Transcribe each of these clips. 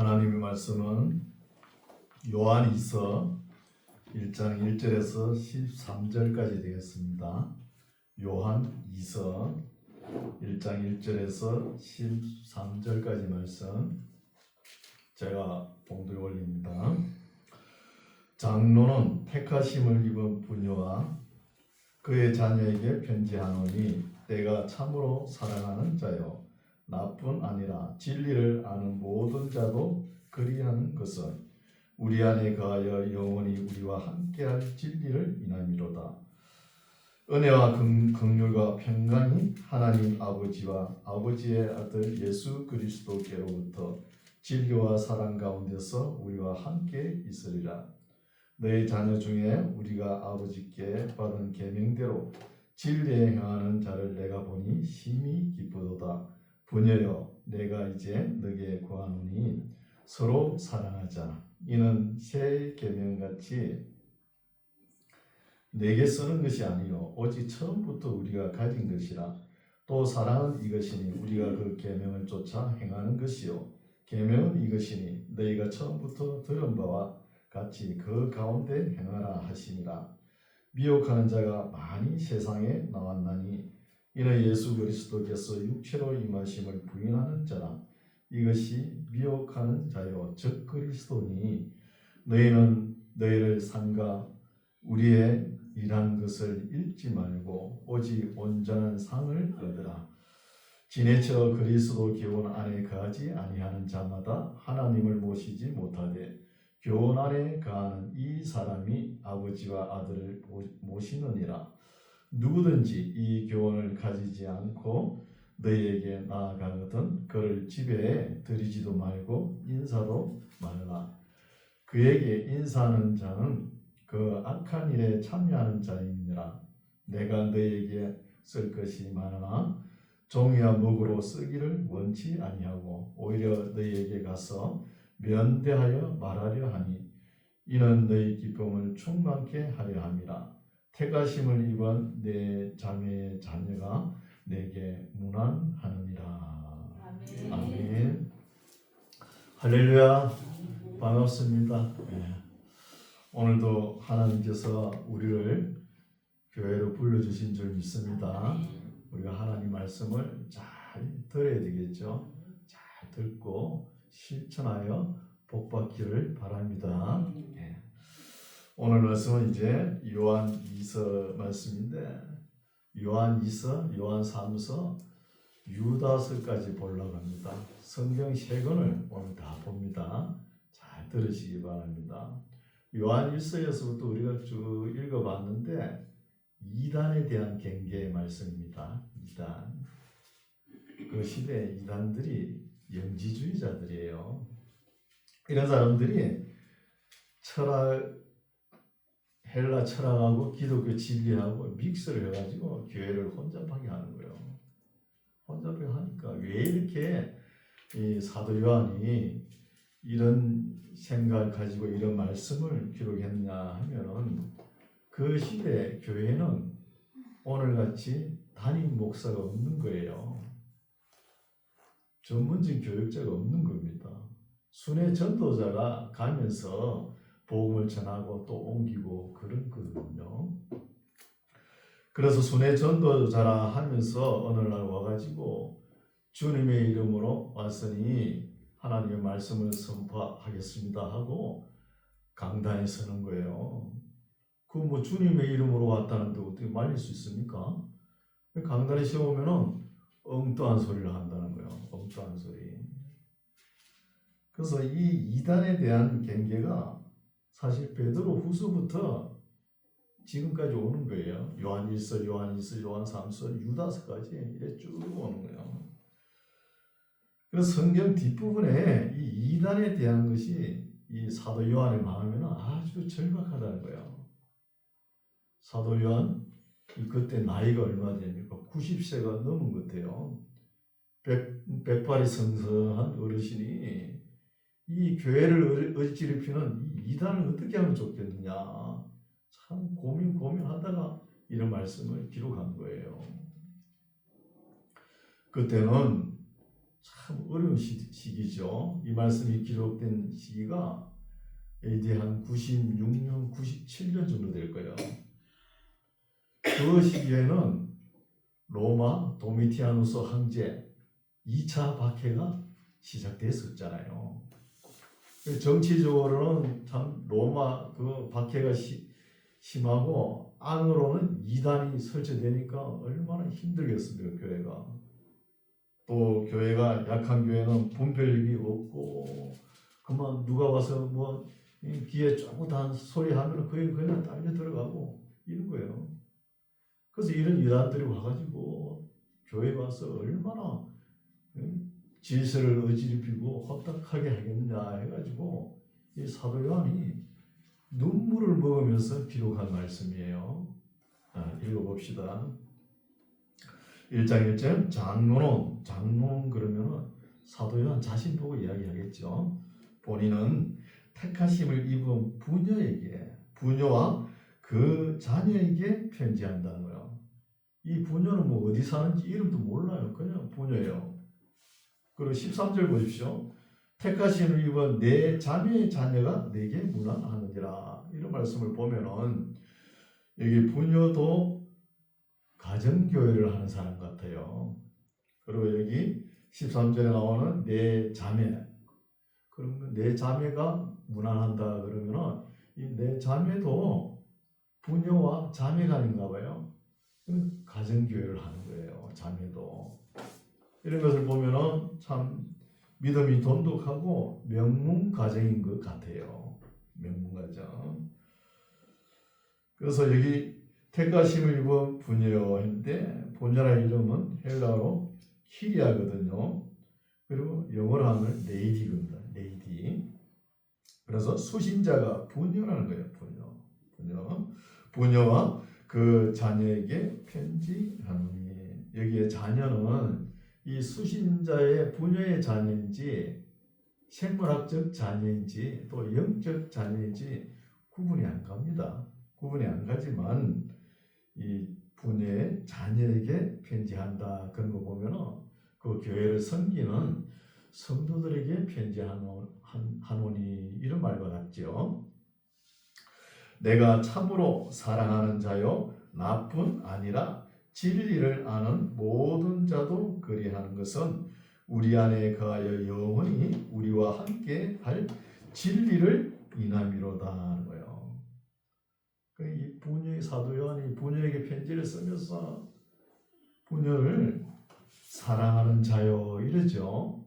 하나님의 말씀은 요한 2서 1장 1절에서 13절까지 되겠습니다. 요한 2서 1장 1절에서 13절까지 말씀 제가 봉독에 올립니다. 장로는 택하심을 입은 부녀와 그의 자녀에게 편지하노니 때가 참으로 사랑하는 자요 나뿐 아니라 진리를 아는 모든 자도 그리하는 것은 우리 안에 거하여 영원히 우리와 함께할 진리를 인함이로다. 은혜와 긍휼과 평강이 하나님 아버지와 아버지의 아들 예수 그리스도께로부터 진리와 사랑 가운데서 우리와 함께 있으리라. 너희 자녀 중에 우리가 아버지께 받은 계명대로 진리에 행하는 자를 내가 보니 심히 기쁘도다. 부녀여, 내가 이제 너에게 구하노니 서로 사랑하자. 이는 새 계명같이 내게 쓰는 것이 아니요 오직 처음부터 우리가 가진 것이라. 또 사랑은 이것이니 우리가 그 계명을 쫓아 행하는 것이요 계명은 이것이니 너희가 처음부터 들은 바와 같이 그 가운데 행하라 하시니라. 미혹하는 자가 많이 세상에 나왔나니 이는 예수 그리스도께서 육체로 임하심을 부인하는 자라. 이것이 미혹하는 자요 즉 그리스도니 너희는 너희를 삼가 우리의 일한 것을 잃지 말고 오직 온전한 상을 얻으라. 지내쳐 그리스도 교훈 안에 거하지 아니하는 자마다 하나님을 모시지 못하되 교훈 안에 거하는 이 사람이 아버지와 아들을 모시느니라. 누구든지 이 교훈을 가지지 않고 너희에게 나아가거든 그를 집에 들이지도 말고 인사도 말라. 그에게 인사하는 자는 그 악한 일에 참여하는 자이니라. 내가 너희에게 쓸 것이 많으나 종이와 묵으로 쓰기를 원치 아니하고 오히려 너희에게 가서 면대하여 말하려 하니 이는 너희 기쁨을 충만케 하려 함이라. 택하심을 입은 내 자매의 자녀가 내게 문안하느니라. 아멘. 아멘. 할렐루야. 반갑습니다. 네. 오늘도 하나님께서 우리를 교회로 불러주신 줄 믿습니다. 우리가 하나님 말씀을 잘 들어야 되겠죠. 잘 듣고 실천하여 복받기를 바랍니다. 네. 오늘 말씀은 이제 요한 2서 말씀인데 요한 2서, 요한 3서, 유다서까지 보려고 합니다. 성경 3권을 오늘 다 봅니다. 잘 들으시기 바랍니다. 요한 1서에서부터 우리가 쭉 읽어봤는데 이단에 대한 경계의 말씀입니다. 이단. 그 시대의 이단들이 영지주의자들이에요. 이런 사람들이 헬라 철학하고 기독교 진리하고 믹스를 해가지고 교회를 혼잡하게 하는 거예요. 혼잡하게 하니까 왜 이렇게 이 사도 요한이 이런 생각을 가지고 이런 말씀을 기록했냐 하면은 그 시대 교회는 오늘같이 담임 목사가 없는 거예요. 전문적인 교육자가 없는 겁니다. 순회 전도자가 가면서 복음을 전하고 또 옮기고 그런 거거든요. 그래서 순회 전도자라 하면서 어느 날 와가지고 주님의 이름으로 왔으니 하나님의 말씀을 선포하겠습니다 하고 강단에 서는 거예요. 그 뭐 주님의 이름으로 왔다는데 어떻게 말릴 수 있습니까? 강단에 세우면은 엉뚱한 소리를 한다는 거예요. 엉뚱한 소리. 그래서 이 이단에 대한 경계가 사실 베드로 후서부터 지금까지 오는 거예요. 요한 1서, 요한 2서, 요한 3서, 유다서까지 이렇게 쭉 오는 거예요. 그래서 성경 뒷부분에 이 이단에 대한 것이 이 사도 요한의 마음에는 아주 절박하다는 거예요. 사도 요한 그때 나이가 얼마 됩니까? 90세가 넘은 것 같아요. 백발이 성성한 어르신이 이 교회를 어지럽히는 이 이단을 어떻게 하면 좋겠느냐 참 고민하다가 이런 말씀을 기록한 거예요. 그때는 참 어려운 시기죠. 이 말씀이 기록된 시기가 AD 한 96년, 97년 정도 될 거예요. 그 시기에는 로마 도미티아누스 황제 2차 박해가 시작됐었잖아요. 정치적으로는 참 로마 그 박해가 심하고 안으로는 이단이 설치되니까 얼마나 힘들겠습니까, 교회가. 또 교회가 약한 교회는 분별력이 없고 그만 누가 와서 뭐 귀에 쪼그단 소리 하면 그냥 딸려 들어가고 이런 거예요. 그래서 이런 이단들이 와가지고 교회 와서 얼마나 질서를 어지럽히고 혼탁하게 하겠느냐 해가지고 이 사도 요한이 눈물을 먹으면서 기록한 말씀이에요. 자, 읽어봅시다. 1장 1절 장로는 그러면은 사도 요한 자신 보고 이야기하겠죠. 본인은 택하심을 입은 부녀와 그 자녀에게 편지한다는 거예요. 이 부녀는 뭐 어디 사는지 이름도 몰라요. 그냥 부녀예요. 그리고 13절 보십시오. 택하심을 입은 내 자매의 자녀가 내게 문안하느니라. 이런 말씀을 보면은 여기 부녀도 가정교회를 하는 사람 같아요. 그리고 여기 13절에 나오는 내 자매. 그러면 내 자매가 문안한다 그러면은 이 내 자매도 부녀와 자매가 아닌가 봐요. 가정교회를 하는 거예요. 자매도. 이런 것을 보면은 참 믿음이 돈독하고 명문가정인 것 같아요. 명문가정. 그래서 여기 택하심을 입은 부녀인데 부녀라는 이름은 헬라어로 키리아거든요. 그리고 영어로 하면 레이디입니다. 레이디. 그래서 수신자가 부녀라는 거예요. 부녀와 그 자녀에게 편지하노니. 여기에 자녀는 이 수신자의 부녀의 자녀인지 생물학적 자녀인지 또 영적 자녀인지 구분이 안 갑니다. 구분이 안 가지만 이 부녀의 자녀에게 편지한다 그런 거 보면은 그 교회를 섬기는 성도들에게 편지하노니 이런 말과 같죠. 내가 참으로 사랑하는 자요 나뿐 아니라 진리를 아는 모든 자도 그리하는 것은 우리 안에 거하여 영원히 우리와 함께 할 진리를 인함이로다 하는 거예요. 이 부녀의 사도 요한이 부녀에게 편지를 쓰면서 부녀를 사랑하는 자요 이러죠.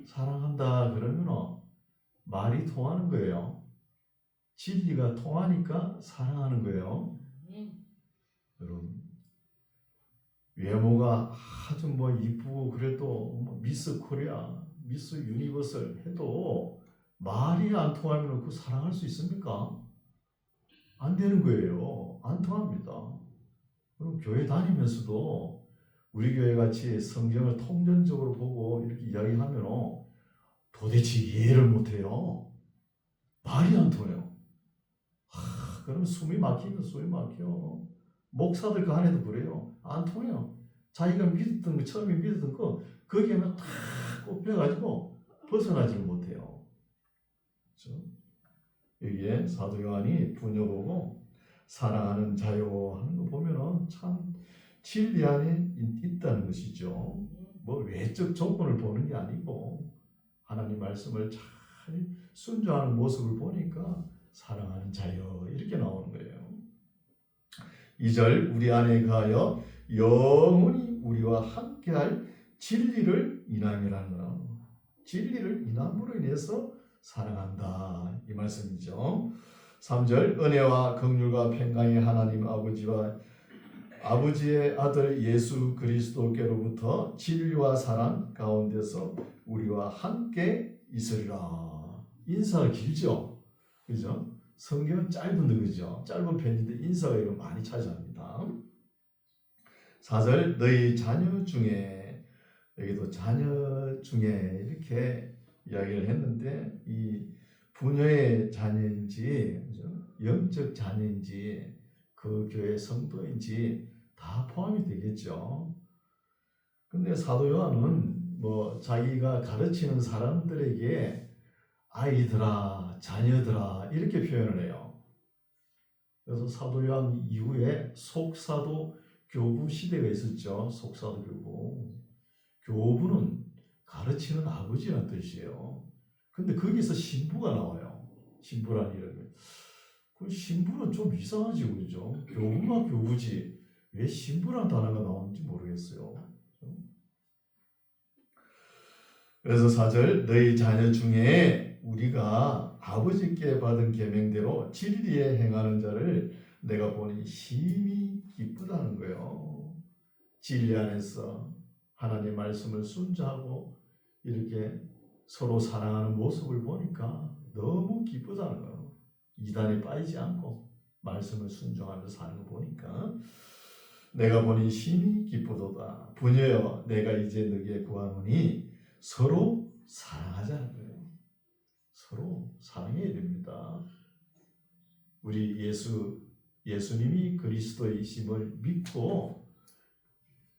사랑한다 그러면 말이 통하는 거예요. 진리가 통하니까 사랑하는 거예요. 여러분 외모가 아주 뭐 이쁘고 그래도 뭐 미스 코리아, 미스 유니버설 해도 말이 안 통하면 그 사랑할 수 있습니까? 안 되는 거예요. 안 통합니다. 그럼 교회 다니면서도 우리 교회 같이 성경을 통전적으로 보고 이렇게 이야기하면 도대체 이해를 못해요. 말이 안 통해요. 그럼 숨이 막히면 숨이 막혀. 목사들 그 안에도 그래요. 안 통해요. 자기가 믿었던 거, 처음에 믿었던 거 거기에만 탁 꼽혀가지고 벗어나지를 못해요. 그렇죠? 여기에 사도 요한이 부녀 보고 사랑하는 자요 하는 거 보면은 참 진리 안에 있다는 것이죠. 뭐 외적 조건을 보는 게 아니고 하나님 말씀을 잘 순종하는 모습을 보니까 사랑하는 자요 이렇게 나오는 거예요. 2절 우리 안에 가하여 영원히 우리와 함께할 진리를 인함이라는 거. 진리를 인함으로 인해서 사랑한다 이 말씀이죠. 3절 은혜와 긍휼과 평강의 하나님 아버지와 아버지의 아들 예수 그리스도께로부터 진리와 사랑 가운데서 우리와 함께 있으리라. 인사가 길죠, 그죠? 성경은 짧은데 그죠? 짧은 편인데 인사가 이거 많이 차지합니다. 4절 너희 자녀 중에 여기도 자녀 중에 이렇게 이야기를 했는데 이 부녀의 자녀인지 그죠? 영적 자녀인지 그 교회 성도인지 다 포함이 되겠죠. 근데 사도 요한은 뭐 자기가 가르치는 사람들에게 아이들아, 자녀들아 이렇게 표현을 해요. 그래서 사도 요한 이후에 속사도 교부 시대가 있었죠. 속사도 교부. 교부는 가르치는 아버지라는 뜻이에요. 근데 거기서 신부가 나와요. 신부라는 이름이. 그 신부는 좀 이상하지, 그죠? 교부가 교부지 왜 신부라는 단어가 나오는지 모르겠어요. 그래서 4절 너희 자녀 중에 우리가 아버지께 받은 계명대로 진리에 행하는 자를 내가 보니 심히 기쁘다는 거예요. 진리 안에서 하나님 말씀을 순종하고 이렇게 서로 사랑하는 모습을 보니까 너무 기쁘다는 거예요. 이단에 빠지지 않고 말씀을 순종하면서 사는 거 보니까 내가 보니 심히 기쁘도다. 부녀여 내가 이제 너희에 구하노니 서로 사랑하자는 거예요. 서로 사랑해야 됩니다. 우리 예수님이 그리스도이심을 믿고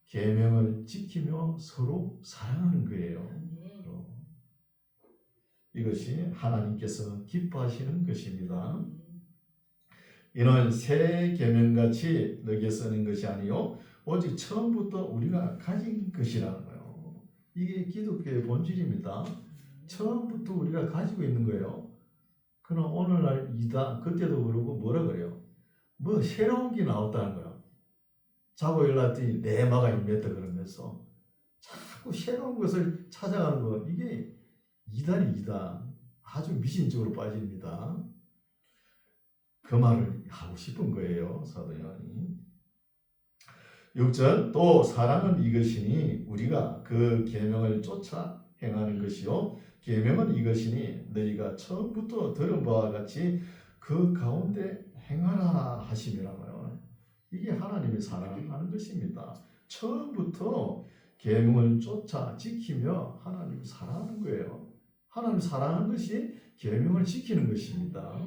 계명을 지키며 서로 사랑하는 거예요. 이것이 하나님께서 기뻐하시는 것입니다. 이는 새 계명같이 너희에게 쓰는 것이 아니요 오직 처음부터 우리가 가진 것이라는 거예요. 이게 기독교의 본질입니다. 처음부터 우리가 가지고 있는 거예요. 그럼 오늘날 이다 그때도 그러고 뭐라 그래요? 뭐 새로운 게 나왔다는 거예요. 자고 일어났더니 내마가 임했다 그러면서 자꾸 새로운 것을 찾아가는 거 이게 이단이 이단. 아주 미신적으로 빠집니다. 그 말을 하고 싶은 거예요. 사도 요한이. 6절 또 사랑은 이것이니 우리가 그 계명을 쫓아 행하는 것이요 계명은 이것이니 너희가 처음부터 들은 바와 같이 그 가운데 행하라 하심이라고요. 이게 하나님의 사랑하는 것입니다. 처음부터 계명을 쫓아 지키며 하나님을 사랑하는 거예요. 하나님을 사랑하는 것이 계명을 지키는 것입니다.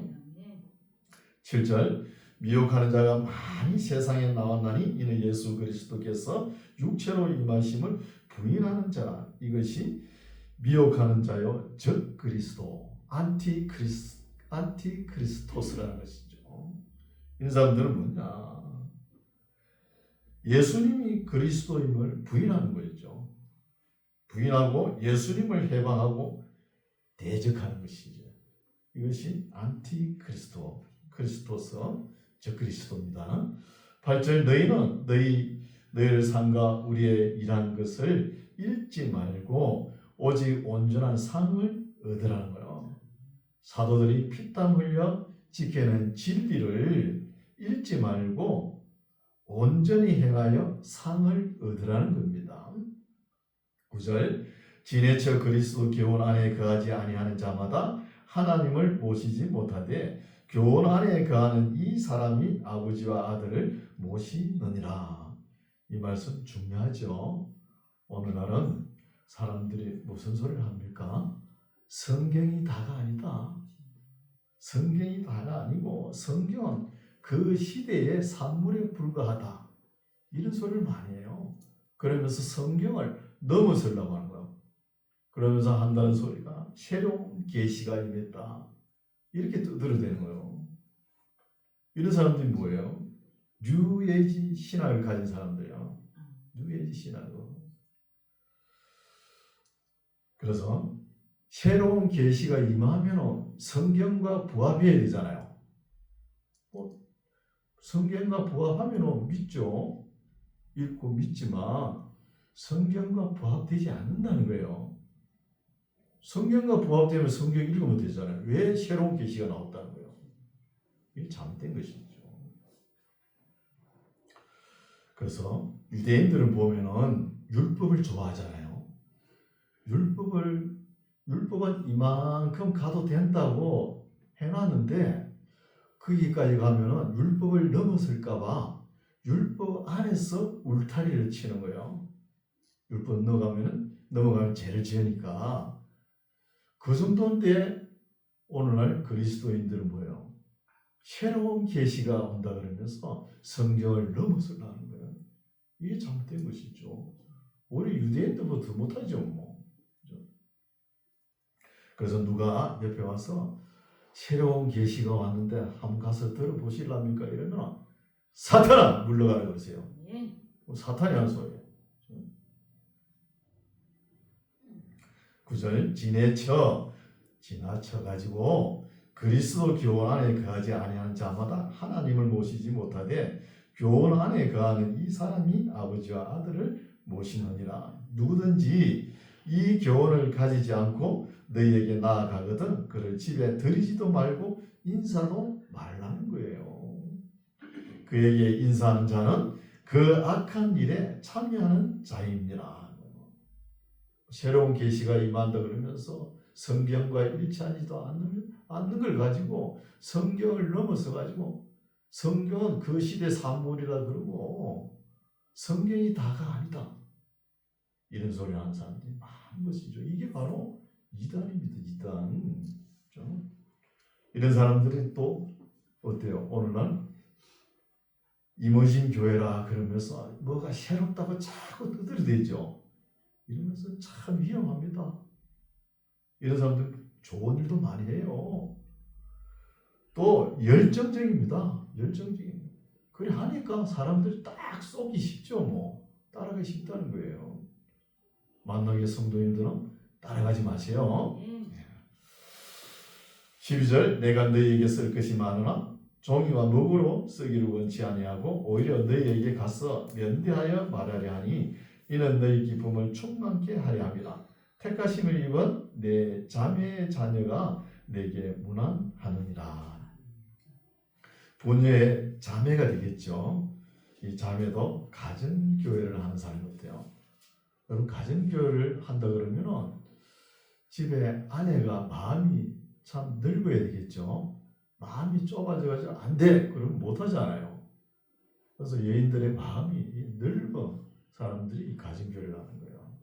7절 미혹하는 자가 많이 세상에 나왔나니 이는 예수 그리스도께서 육체로 임하심을 부인하는 자라. 이것이 미혹하는 자요 적 그리스도 안티크리스토스라는 것이죠. 이 사람들은 뭐냐? 예수님이 그리스도임을 부인하는 거죠. 부인하고 예수님을 해방하고 대적하는 것이죠. 이것이 크리스토스 적 그리스도입니다. 8절 너희는 너희를 삼가 우리의 일한 것을 잃지 말고 오직 온전한 상을 얻으라는 거예요. 사도들이 피땀 흘려 지켜낸 진리를 잃지 말고 온전히 행하여 상을 얻으라는 겁니다. 9절 지내쳐 그리스도 교훈 안에 거하지 아니하는 자마다 하나님을 모시지 못하되 교훈 안에 거하는 이 사람이 아버지와 아들을 모시느니라. 이 말씀 중요하죠. 오늘날은 사람들이 무슨 소리를 합니까? 성경이 다가 아니다. 성경이 다가 아니고 성경은 그 시대의 산물에 불과하다. 이런 소리를 많이 해요. 그러면서 성경을 넘어서려고 하는 거예요. 그러면서 한다는 소리가 새로운 계시가 임했다. 이렇게 떠들어대는 거예요. 이런 사람들이 뭐예요? 뉴에이지 신학을 가진 사람들이에요. 뉴에이지 신학을. 그래서 새로운 계시가 임하면 성경과 부합해야 되잖아요. 성경과 부합하면 믿죠. 읽고 믿지만 성경과 부합되지 않는다는 거예요. 성경과 부합되면 성경 읽으면 되잖아요. 왜 새로운 계시가 나왔다는 거예요? 이게 잘못된 것이죠. 그래서 유대인들은 보면은 율법을 좋아하잖아요. 율법은 이만큼 가도 된다고 해놨는데 거기까지 가면은 율법을 넘어설까봐 율법 안에서 울타리를 치는 거예요. 율법 넘어가면 죄를 지으니까. 그 정도인데 오늘날 그리스도인들은 뭐예요? 새로운 계시가 온다 그러면서 성경을 넘어서려는 거예요. 이게 잘못된 것이죠. 우리 유대인들보다 더 못하죠. 뭐. 그래서 누가 옆에 와서 새로운 계시가 왔는데 한번 가서 들어보실랍니까? 이러면 사탄아 물러가라 그러세요. 사탄이 하는 소리예요. 9절 지나쳐 가지고 그리스도 교원 안에 거하지 아니하는 자마다 하나님을 모시지 못하되 교원 안에 거하는 이 사람이 아버지와 아들을 모시느니라. 누구든지 이 교원을 가지지 않고 너희에게 나아가거든 그를 집에 들이지도 말고 인사도 말라는 거예요. 그에게 인사하는 자는 그 악한 일에 참여하는 자입니다. 새로운 계시가 임한다 그러면서 성경과 일치하지도 않는 걸 가지고 성경을 넘어서 가지고 성경은 그 시대 산물이라 그러고 성경이 다가 아니다. 이런 소리 하는 사람들이 많은 것이죠. 이게 바로 이단입니다. 이단. 그렇죠? 이런 사람들이 또 어때요? 오늘날 이머진 교회라 그러면서 뭐가 새롭다고 자꾸 두드려대죠. 이러면서 참 위험합니다. 이런 사람들 좋은 일도 많이 해요. 또 열정적입니다. 열정적인. 그래 하니까 사람들이 딱 쏘기 쉽죠. 뭐 따라가기 쉽다는 거예요. 만나게 성도님들은 따라가지 마세요. 12절 내가 너희에게 쓸 것이 많으나 종이와 목으로 쓰기를 원치 아니하고 오히려 너희에게 가서 면대하여 말하려 하니 이는 너희 기쁨을 충만케 하려 함이라. 택하심을 입은 내 자매의 자녀가 내게 문안하느니라. 부녀의 자매가 되겠죠. 이 자매도 가정교회를 하는 사람이 어때요? 여러분 가정교회를 한다 그러면은 집에 아내가 마음이 참 늙어야 되겠죠. 마음이 좁아져가지고 안 돼! 그러면 못하잖아요. 그래서 여인들의 마음이 늙어 사람들이 이 가정교회를 하는 거예요.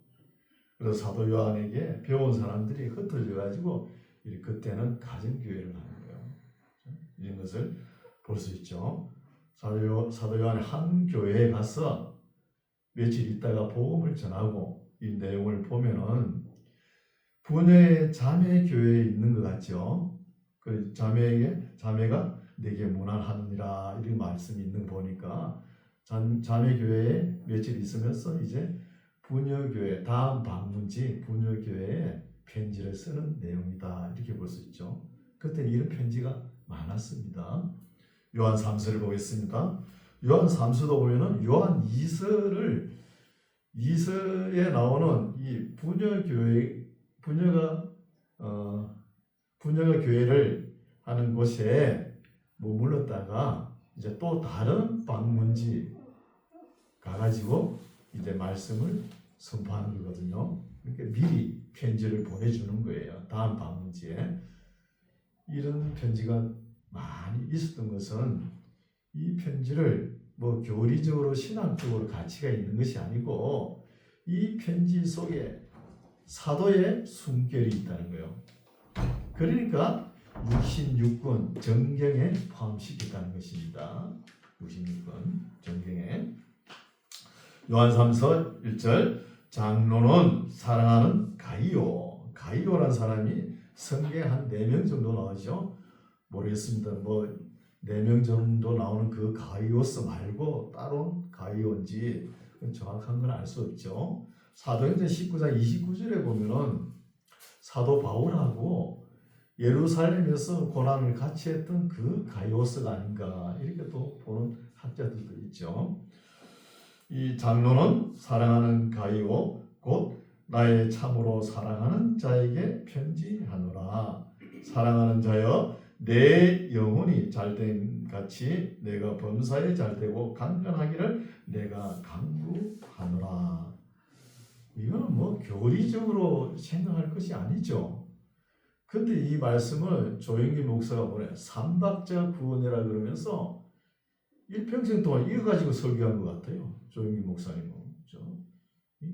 그래서 사도 요한에게 배운 사람들이 흩어져가지고 그때는 가정교회를 하는 거예요. 이런 것을 볼 수 있죠. 사도 요한이 한 교회에 가서 며칠 있다가 복음을 전하고 이 내용을 보면은 부녀의 자매 교회에 있는 것 같죠. 그 자매가 내게 문안하느니라 이런 말씀이 있는 거 보니까 자매 교회에 며칠 있으면서 이제 부녀교회 다음 방문지 부녀교회에 편지를 쓰는 내용이다 이렇게 볼 수 있죠. 그때 이런 편지가 많았습니다. 요한 3서를 보겠습니다. 요한 3서도 보면은 요한 2서에 나오는 이 부녀가 교회를 하는 곳에 머물렀다가 이제 또 다른 방문지 가가지고 이제 말씀을 선포하는 거거든요. 그러니까 미리 편지를 보내주는 거예요. 다음 방문지에. 이런 편지가 많이 있었던 것은 이 편지를 뭐 교리적으로 신학적으로 가치가 있는 것이 아니고 이 편지 속에 사도의 숨결이 있다는 거예요. 그러니까 66권 정경에 포함시켰다는 것입니다. 66권 정경에. 요한 3서 1절 장로는 사랑하는 가이오라는 사람이 성경에 한 4명 정도 나오죠. 모르겠습니다. 뭐 4명 정도 나오는 그 가이오스 말고 따로 가이오인지 정확한 건 알 수 없죠. 사도행전 19장 29절에 보면은 사도 바울하고 예루살렘에서 고난을 같이 했던 그 가이오스가 아닌가 이렇게 또 보는 학자들도 있죠. 이 장로는 사랑하는 가이오 곧 나의 참으로 사랑하는 자에게 편지하노라. 사랑하는 자여 내 영혼이 잘된 같이 내가 범사에 잘되고 강건하기를 내가 간구하노라. 이거는 뭐 교리적으로 생각할 것이 아니죠. 근데 이 말씀을 조영기 목사가 뭐래? 삼박자 구원이라 그러면서 일평생 동안 이거 가지고 설교한 것 같아요. 조영기 목사님은. 그렇죠?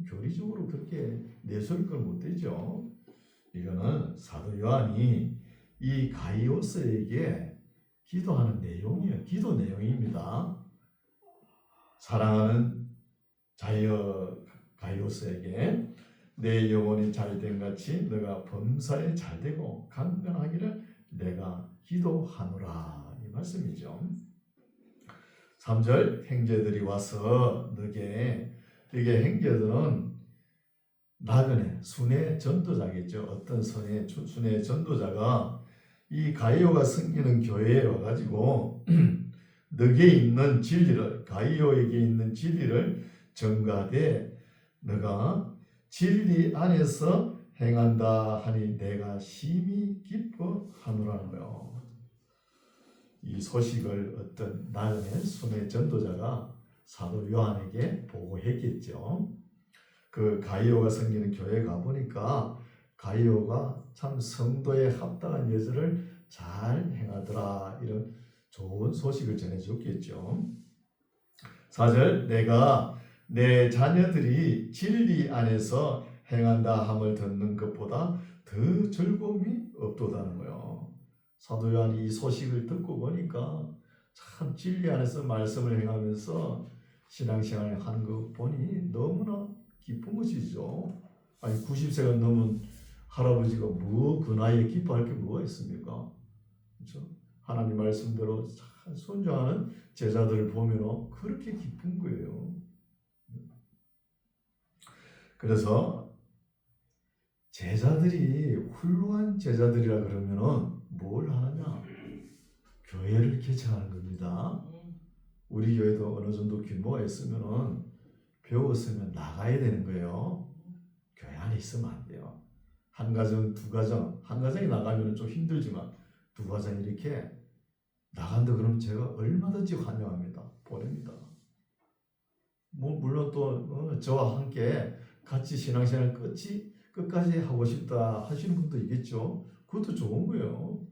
교리적으로 그렇게 내세울 건 못 되죠. 이거는 사도 요한이 이 가이오스에게 기도하는 내용이에요. 기도 내용입니다. 사랑하는 자여 가이오스에게 내 영혼이 잘된 같이 너가 범사에 잘되고 강건하기를 내가 기도하노라. 이 말씀이죠. 3절 형제들이 와서 너게 이게 형제들은 나그네 순회 전도자겠죠. 어떤 순회 전도자가 이 가이오가 섬기는 교회에 와가지고 너게 있는 진리를 가이오에게 있는 진리를 전가하되 너가 진리 안에서 행한다 하니 내가 심히 기뻐하노라는 거요. 이 소식을 어떤 나그네 순회 전도자가 사도 요한에게 보고했겠죠. 그 가이오가 섬기는 교회에 가보니까 가이오가 참 성도에 합당한 예절을 잘 행하더라. 이런 좋은 소식을 전해줬겠죠. 4절 내가 내 자녀들이 진리 안에서 행한다 함을 듣는 것보다 더 즐거움이 없도다는 거예요. 사도 요한이 이 소식을 듣고 보니까 참 진리 안에서 말씀을 행하면서 신앙생활을 하는 거 보니 너무나 기쁜 것이죠. 아니 90세가 넘은 할아버지가 뭐 그 나이에 기뻐할 게 뭐가 있습니까? 그렇죠? 하나님 말씀대로 잘 순종하는 제자들을 보면 그렇게 기쁜 거예요. 그래서 제자들이 훌륭한 제자들이라 그러면은 뭘 하느냐? 교회를 개척하는 겁니다. 우리 교회도 어느 정도 규모가 있으면은 배웠으면 나가야 되는 거예요. 교회 안에 있으면 안 돼요. 한 가정, 두 가정, 한 가정이 나가면 좀 힘들지만 두 가정 이렇게 나간다 그러면 제가 얼마든지 환영합니다. 보냅니다. 뭐 물론 또 저와 함께 같이 신앙생활 끝까지 하고 싶다 하시는 분도 있겠죠. 그것도 좋은 거예요.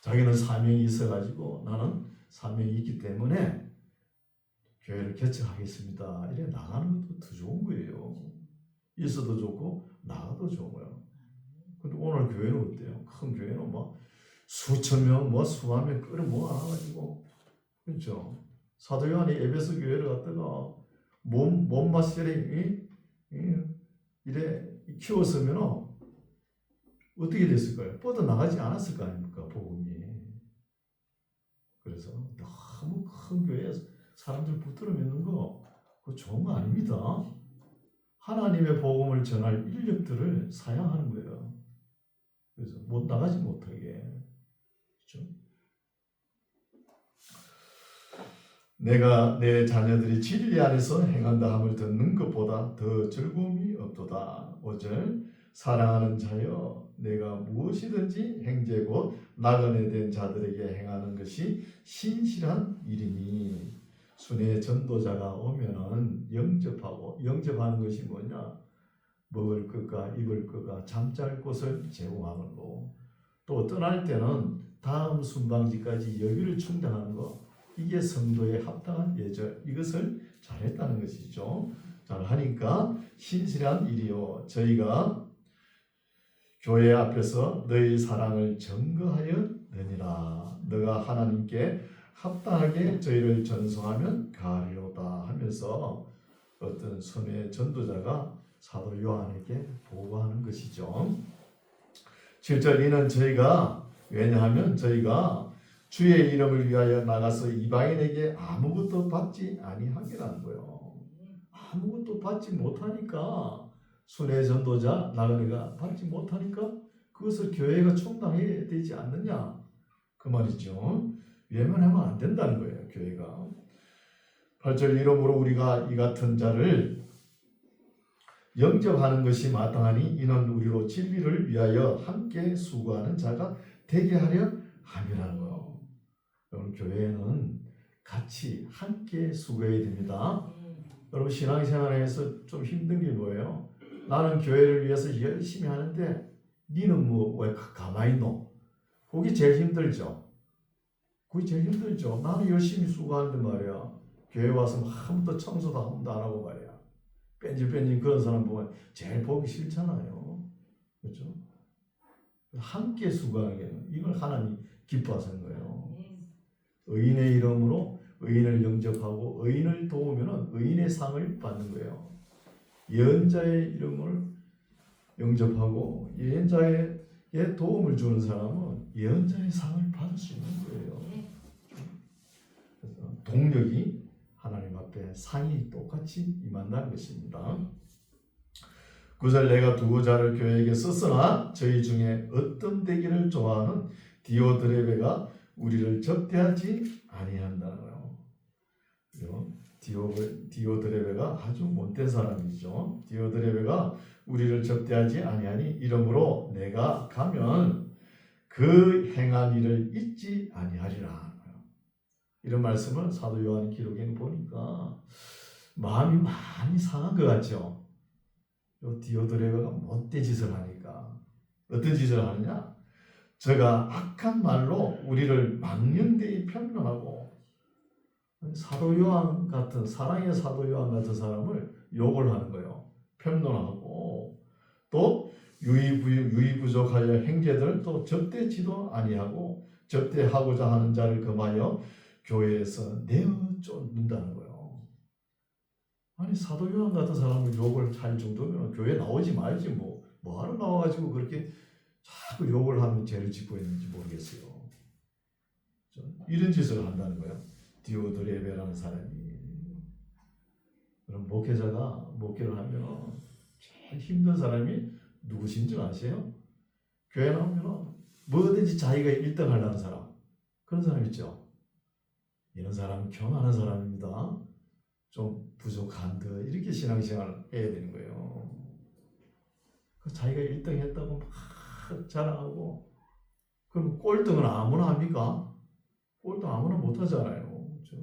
자기는 사명이 있어가지고 나는 사명이 있기 때문에 교회를 개척하겠습니다. 이래 나가는 것도 더 좋은 거예요. 있어도 좋고 나가도 좋은 거예요. 근데 오늘 교회는 어때요? 큰 교회는 뭐 수천 명, 뭐 수만 명 끌어 모아가지고 그렇죠. 사도 요한이 에베소 교회를 갖다가 몸마시를 이래 키웠으면 어떻게 됐을까요? 뻗어 나가지 않았을 거 아닙니까? 복음이. 그래서 너무 큰 교회에 사람들 붙들어 믿는 거 그거 좋은 거 아닙니다. 하나님의 복음을 전할 인력들을 사양하는 거예요. 그래서 못 나가지 못하게. 그렇죠? 내가 내 자녀들이 진리 안에서 행한다 함을 듣는 것보다 더 즐거움이 없도다. 5절 사랑하는 자여 내가 무엇이든지 행제 곧 나그네 된 자들에게 행하는 것이 신실한 일이니 순회 전도자가 오면은 영접하는 것이 뭐냐? 먹을 것과 입을 것과 잠잘 곳을 제공하는 거. 또 떠날 때는 다음 순방지까지 여유를 충당하는 거. 이게 성도에 합당한 예절. 이것을 잘했다는 것이죠. 잘하니까 신실한 일이요. 저희가 교회 앞에서 너희 사랑을 증거하였느니라. 너가 하나님께 합당하게 저희를 전송하면 가리로다 하면서 어떤 선의 전도자가 사도 요한에게 보고하는 것이죠. 7절 이는 저희가 왜냐하면 저희가 주의 이름을 위하여 나가서 이방인에게 아무것도 받지 아니하기라는 거예요. 아무것도 받지 못하니까 순회 전도자 나그네가 받지 못하니까 그것을 교회가 충당해야 되지 않느냐 그 말이죠. 외면하면 안 된다는 거예요. 교회가 8절 이러므로 우리가 이 같은 자를 영접하는 것이 마땅하니 이는 우리로 진리를 위하여 함께 수고하는 자가 되게 하려 함이라는 거예요. 여러분 교회는 같이 함께 수고해야 됩니다. 여러분 신앙생활에서 좀 힘든 게 뭐예요? 나는 교회를 위해서 열심히 하는데 니는 뭐 왜 가만히 있노? 그게 제일 힘들죠. 그게 제일 힘들죠. 나는 열심히 수고하는데 말이야. 교회 와서 아무도 청소도 한 번도 안 하고 말이야. 뺀질뺀질 그런 사람 보면 제일 보기 싫잖아요. 그렇죠? 함께 수고하는 게 이걸 하나님 기뻐하시는 거예요. 의인의 이름으로 의인을 영접하고 의인을 도우면 의인의 상을 받는 거예요. 예언자의 이름을 영접하고 예언자의 도움을 주는 사람은 예언자의 상을 받을 수 있는 거예요. 그래서 동력이 하나님 앞에 상이 똑같이 임한다는 것입니다. 9절 내가 두고 자를 교회에게 썼으나 저희 중에 어떤 되기를 좋아하는 디오드레베가 우리를 접대하지 아니한다는 거예요. 디오드레베가 아주 못된 사람이죠. 디오드레베가 우리를 접대하지 아니하니 이러므로 내가 가면 그 행한 일을 잊지 아니하리라. 이런 말씀을 사도 요한 기록에 보니까 마음이 많이 상한 것 같죠. 요 디오드레베가 못된 짓을 하니까 어떤 짓을 하느냐? 저가 악한 말로 우리를 망령되이 편론하고 사도 요한 같은 사랑의 사도 요한 같은 사람을 욕을 하는 거예요. 편론하고 또 유의부족하여 행제들 또 접대지도 아니하고 접대하고자 하는 자를 금하여 교회에서 내어 쫓는다는 거예요. 아니 사도 요한 같은 사람을 욕을 할 정도면 교회 나오지 말지 뭐하러 나와가지고 그렇게 자꾸 욕을 하면 죄를 짓고 있는지 모르겠어요. 이런 짓을 한다는 거예요. 디오드레베라는 사람이. 그럼 목회자가 목회를 하면 제일 힘든 사람이 누구신 줄 아세요? 교회 나오면 뭐든지 자기가 1등 하려는 사람. 그런 사람 있죠. 이런 사람은 교만한 사람입니다. 좀 부족한 듯 이렇게 신앙생활을 해야 되는 거예요. 자기가 1등 했다고 막 자랑하고 그럼 꼴등은 아무나 합니까? 꼴등 아무나 못하잖아요. 그렇죠?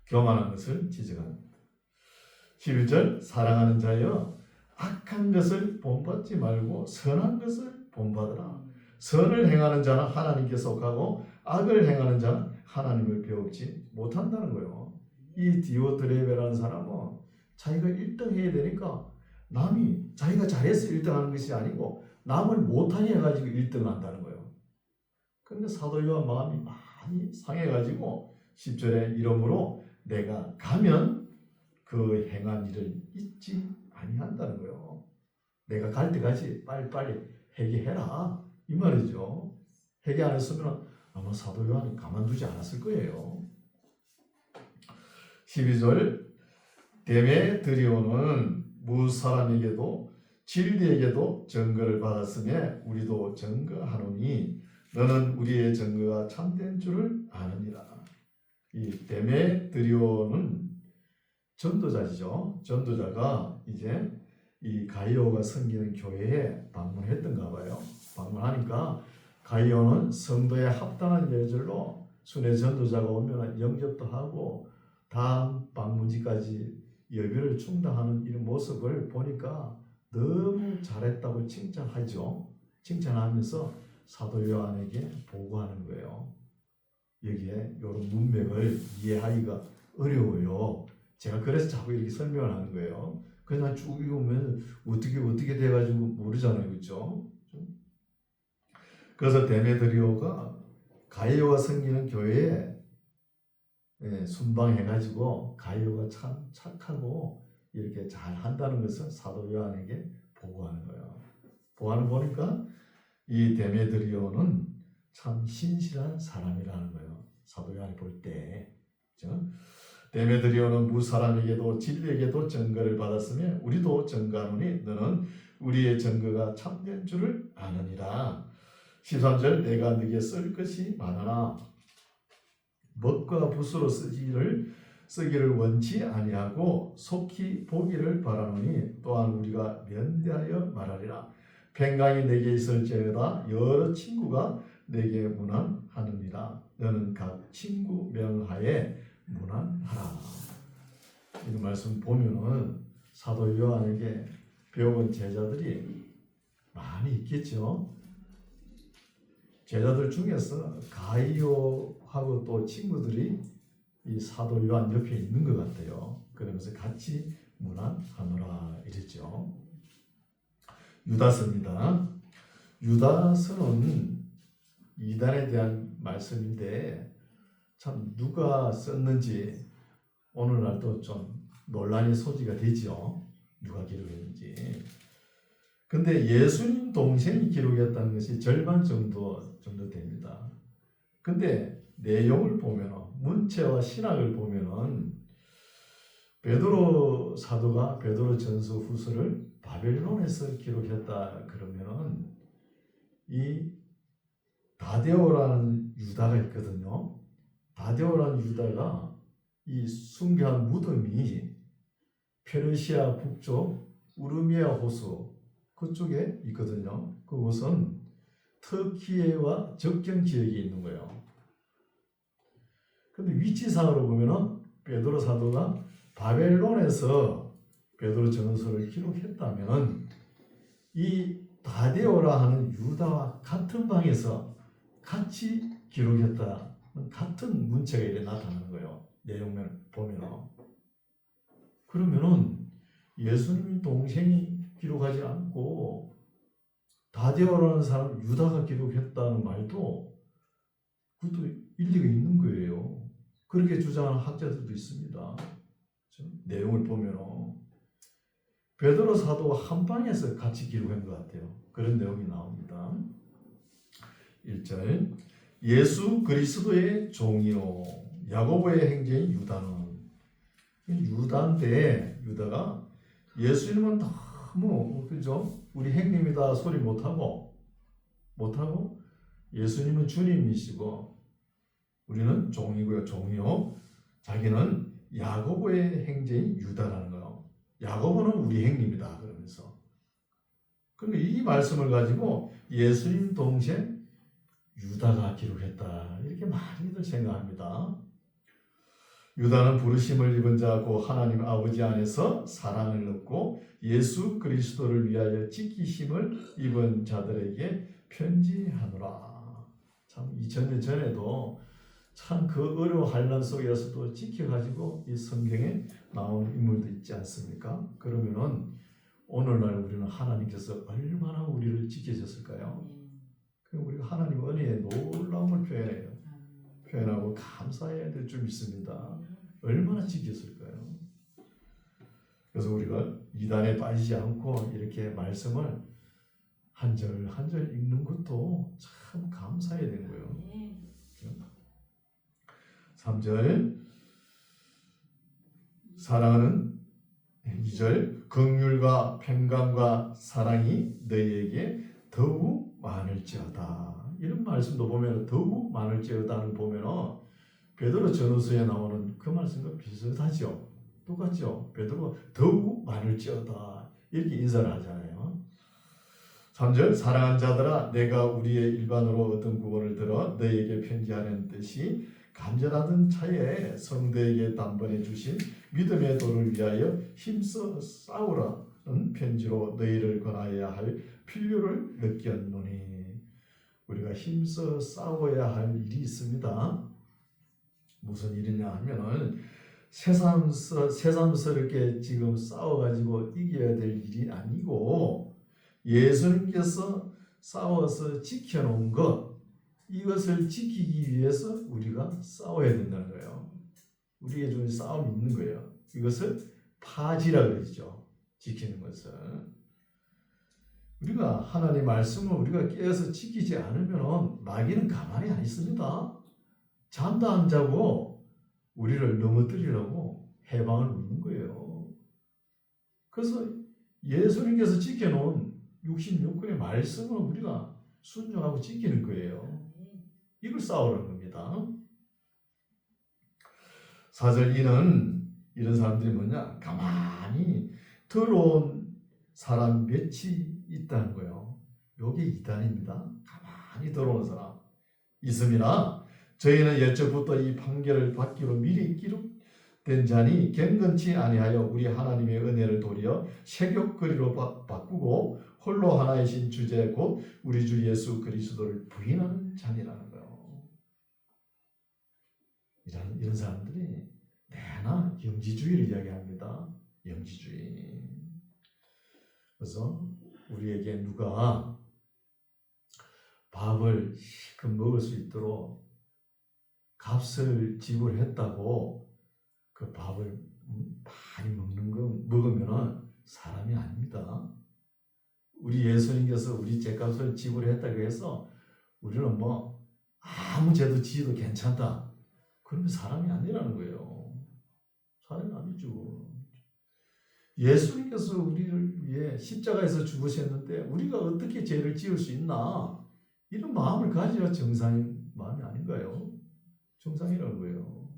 교만한 것을 지적합니다. 11절 사랑하는 자여 악한 것을 본받지 말고 선한 것을 본받으라. 선을 행하는 자는 하나님께 속하고 악을 행하는 자는 하나님을 배우지 못한다는 거예요. 이 디오드레베라는 사람은 자기가 1등 해야 되니까 남이 자기가 잘해서 1등 하는 것이 아니고 남을 못하게 해가지고 1등 한다는 거예요. 그런데 사도 요한 마음이 많이 상해가지고 10절에 이러므로 내가 가면 그 행한 일을 잊지 아니한다는 거예요. 내가 갈 때까지 빨리빨리 회개해라 이 말이죠. 회개 안 했으면 아마 사도 요한이 가만두지 않았을 거예요. 12절 데메드리오는 무사람에게도 진리에게도 증거를 받았으며 우리도 증거하노니 너는 우리의 증거가 참된 줄을 아느니라. 이 데메드리오는 전도자죠. 전도자가 이제 이 가이오가 섬기는 교회에 방문했던가 봐요. 방문하니까 가이오는 성도에 합당한 예절로 순회 전도자가 오면 영접도 하고 다음 방문지까지 예배를 충당하는 이런 모습을 보니까 너무 잘했다고 칭찬하죠. 칭찬하면서 사도 요한에게 보고하는 거예요. 여기에 이런 문맥을 이해하기가 어려워요. 제가 그래서 자꾸 이렇게 설명을 하는 거예요. 그냥 쭉 읽으면 어떻게 돼가지고 모르잖아요. 그렇죠? 그래서 데메드리오가 가이오가 섬기는 교회에 순방해가지고 가이오가 참 착하고 이렇게 잘 한다는 것을 사도 요한에게 보고하는 거예요. 보고하는 보니까 이 데메드리오는 참 신실한 사람이라는 거예요. 사도 요한이 볼 때. 그렇죠? 데메드리오는 무사람에게도 진리에게도 증거를 받았으며 우리도 증거하노니 너는 우리의 증거가 참된 줄을 아느니라. 13절 내가 네게 쓸 것이 많으나 먹과 붓으로 쓰기를 원치 아니하고 속히 보기를 바라노니 또한 우리가 면대하여 말하리라. 평강이 내게 있을지어다 여러 친구가 내게 문안하느니라. 너는 각 친구 명하에 문안하라. 이 말씀 보면은 사도 요한에게 배워온 제자들이 많이 있겠죠. 제자들 중에서 가이오하고 또 친구들이 이 사도 요한 옆에 있는 것 같아요. 그러면서 같이 문안하노라 이랬죠. 유다서입니다. 유다서는 이단에 대한 말씀인데 참 누가 썼는지 오늘날도 좀 논란의 소지가 되죠. 누가 기록했는지. 근데 예수님 동생이 기록했다는 것이 절반 정도 됩니다. 근데 내용을 보면, 문체와 신학을 보면은 베드로 사도가 베드로 전서 후서를 바벨론에서 기록했다 그러면은 이 다데오라는 유다가 있거든요. 다데오라는 유다가 이 순교한 무덤이 페르시아 북쪽 우르미아 호수 그쪽에 있거든요. 그곳은 터키와 접경 지역에 있는 거예요. 근데 위치상으로 보면은 베드로 사도가 바벨론에서 베드로 전서를 기록했다면 이 다데오라 하는 유다와 같은 방에서 같이 기록했다. 같은 문체가 이렇게 나타나는 거예요. 내용을 보면. 그러면은 예수님 동생이 기록하지 않고 다데오라는 사람 유다가 기록했다는 말도 그것도 일리가 있는 거예요. 그렇게 주장하는 학자들도 있습니다. 그렇죠? 내용을 보면 베드로 사도와 한 방에서 같이 기록한 것 같아요. 그런 내용이 나옵니다. 1절 예수 그리스도의 종이요 야고보의 행제인 유다는 유다인데 유다가 예수님은 너무 그죠? 우리 행님이다 소리 못하고 예수님은 주님이시고 우리는 종이고요 종이요 자기는 야고보의 행제인 유다라는 거예요. 야고보는 우리 행님이다 그러면서 그러니까 이 말씀을 가지고 예수님 동생 유다가 기록했다 이렇게 많이들 생각합니다. 유다는 부르심을 입은 자고 하나님 아버지 안에서 사랑을 얻고 예수 그리스도를 위하여 지키심을 입은 자들에게 편지하노라. 참 2000년 전에도 참 그 어려운 환난 속에서도 지켜가지고 이 성경에 나온 인물도 있지 않습니까? 그러면은 오늘날 우리는 하나님께서 얼마나 우리를 지켜줬을까요? 우리가 하나님 은혜의 놀라움을 표현하고 감사해야 될 줄 믿습니다. 얼마나 지켰을까요? 그래서 우리가 이단에 빠지지 않고 이렇게 말씀을 한 절 한 절 읽는 것도 참 감사해야 되는 거예요. 3절 사랑하는 2절 긍휼과 평강과 사랑이 너희에게 더욱 많을지어다. 이런 말씀도 보면 더욱 많을지어다는 보면 베드로 전후서에 나오는 그 말씀과 비슷하죠. 똑같죠. 베드로가 더욱 많을지어다 이렇게 인사를 하잖아요. 3절 사랑하는 자들아 내가 우리의 일반으로 얻은 구원을 들어 너희에게 편지하는 뜻이 간절하던 차에 성도에게 단번에 주신 믿음의 도를 위하여 힘써 싸우라는 편지로 너희를 권하여야 할 필요를 느꼈노니 우리가 힘써 싸워야 할 일이 있습니다. 무슨 일이냐 하면은 새삼스럽게 지금 싸워가지고 이겨야 될 일이 아니고 예수님께서 싸워서 지켜놓은 것 이것을 지키기 위해서 우리가 싸워야 된다는 거예요. 우리의 좀 싸움이 있는 거예요. 이것을 파지라 그러죠. 지키는 것을. 우리가 하나님 말씀을 우리가 깨어서 지키지 않으면 마귀는 가만히 안 있습니다. 잠도 안 자고 우리를 넘어뜨리려고 해방을 놓는 거예요. 그래서 예수님께서 지켜놓은 66권의 말씀을 우리가 순종하고 지키는 거예요. 이걸 싸우라는 겁니다. 4절 이런 사람들이 뭐냐? 가만히 더러운 사람 몇이 있다는 거예요. 요게 이단입니다. 가만히 더러운 사람 있음이나 저희는 옛적부터 이 판결을 받기로 미리 기록된 자니 경건치 아니하여 우리 하나님의 은혜를 도리어 세격거리로 바꾸고 홀로 하나이신 주제 곧 우리 주 예수 그리스도를 부인하는 자니라는 거예요. 이런 사람들이 내나 영지주의를 이야기합니다. 영지주의. 그래서 우리에게 누가 밥을 실컷 먹을 수 있도록 값을 지불했다고 그 밥을 많이 먹는 거 먹으면은 사람이 아닙니다. 우리 예수님께서 우리 죄값을 지불했다고 해서 우리는 뭐 아무 죄도 지어도 괜찮다. 그러면 사람이 아니라는 거예요. 사람이 아니죠. 예수님께서 우리를 위해 십자가에서 죽으셨는데 우리가 어떻게 죄를 지을 수 있나? 이런 마음을 가져야 정상인 마음이 아닌가요? 정상이라는 거예요.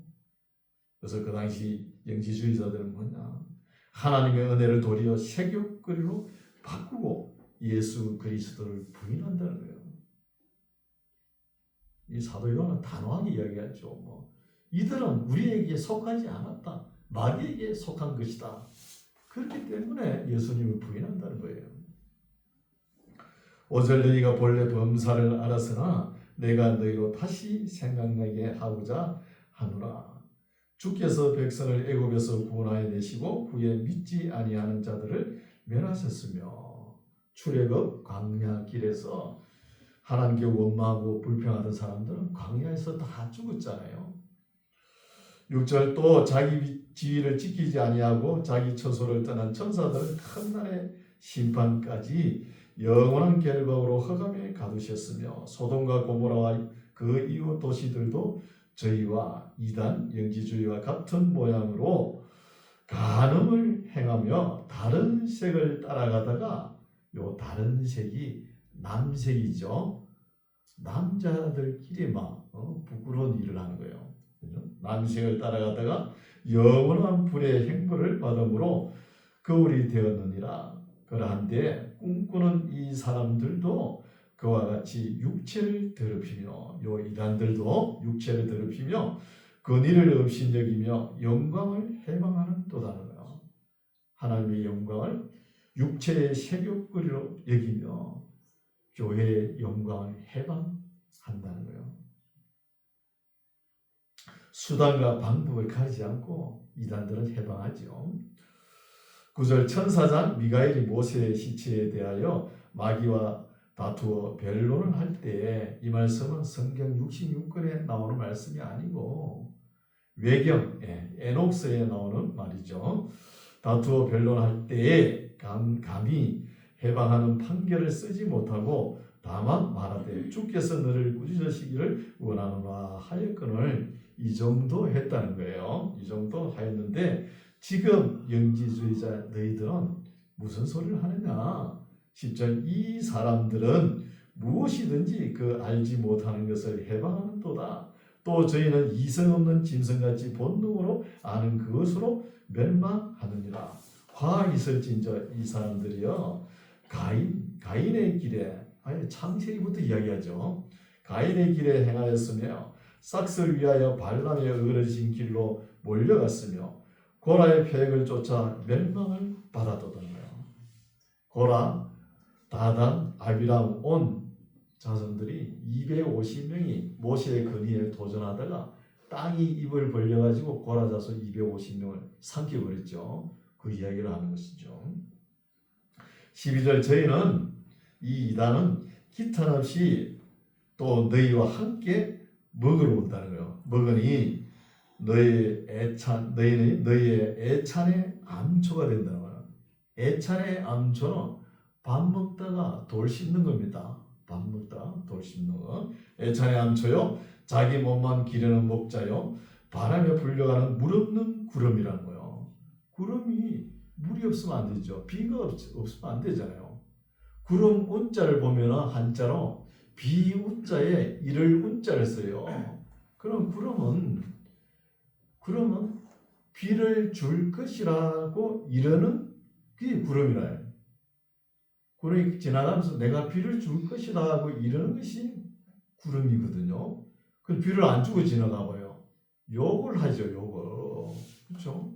그래서 그 당시 영지주의자들은 뭐냐? 하나님의 은혜를 도리어 세교거리로 바꾸고 예수 그리스도를 부인한다는 거예요. 이 사도 요한은 단호하게 이야기하죠. 이들은 우리에게 속하지 않았다. 마귀에게 속한 것이다. 그렇기 때문에 예수님을 부인한다는 거예요. 5절 너희가 본래 범사를 알았으나 내가 너희로 다시 생각나게 하고자 하노라. 주께서 백성을 애굽에서 구원하여 내시고 후에 믿지 아니하는 자들을 멸하셨으며 출애굽 광야 길에서 하나님께 원망하고 불평하던 사람들은 광야에서 다 죽었잖아요. 6절 또 자기 지위를 지키지 아니하고 자기 처소를 떠난 천사들은 큰 날의 심판까지 영원한 결박으로 흑암에 가두셨으며 소돔과 고모라와 그 이후 도시들도 저희와 이단 영지주의와 같은 모양으로 간음을 행하며 다른 색을 따라가다가 요 다른 색이 남색이죠. 남자들끼리 막 부끄러운 일을 하는 거예요. 남색을 따라가다가 영원한 불의 행벌을 받음으로 거울이 되었느니라. 그러한데 꿈꾸는 이 사람들도 그와 같이 육체를 더럽히며 요 이단들도 육체를 더럽히며 근의를 업신여기며 영광을 해방하는 또 다른 거예요. 하나님의 영광을 육체의 세욕거리로 여기며 교회의 영광을 해방한다는 거예요. 수단과 방법을 가리지 않고 이단들은 해방하죠. 9절 천사장 미가엘이 모세의 시체에 대하여 마귀와 다투어 변론을 할 때 이 말씀은 성경 66권에 나오는 말씀이 아니고 외경 에녹서에 나오는 말이죠. 다투어 변론할 때에 감히 해방하는 판결을 쓰지 못하고 다만 말하되 주께서 너를 꾸짖으시기를 원하노라 하였거늘 이 정도 했다는 거예요. 이 정도 하였는데 지금 영지주의자 너희들은 무슨 소리를 하느냐? 10절 이 사람들은 무엇이든지 그 알지 못하는 것을 해방하는도다. 또 저희는 이성 없는 짐승같이 본능으로 아는 그것으로 멸망하느니라. 화 있을진저 이 사람들이요 가인의 길에 창세기부터 이야기하죠. 가인의 길에 행하였으며 싹을 위하여 발람의 어르신 길로 몰려갔으며 고라의 계획을 쫓아 멸망을 받아도던 거예요. 고라, 다단, 아비람 온 자손들이 250명이 모세의 건의에 도전하다가 땅이 입을 벌려가지고 고라 자손 250명을 삼켜버렸죠. 그 이야기를 하는 것이죠. 12절 저희는 이 이단은 기탄 없이 또 너희와 함께 먹으러 온다는 거예요. 먹으니 너희의 애찬의 암초가 된다는 거예요. 애찬의 암초는 밥 먹다가 돌 씹는 겁니다. 밥 먹다가 돌 씹는 거. 애찬의 암초요. 자기 몸만 기르는 목자요. 바람에 불려가는 물 없는 구름이라는 거예요. 구름이 물이 없으면 안 되죠. 비가 없으면 안 되잖아요. 구름 운자를 보면 한자로 비운자에 이를 운자를 써요. 그럼 구름은 비를 줄 것이라고 이르는 그게 구름이라요. 구름이 지나가면서 내가 비를 줄 것이다 하고 이러는 것이 구름이거든요. 그 비를 안 주고 지나가봐요. 욕을 하죠, 욕을. 그렇죠?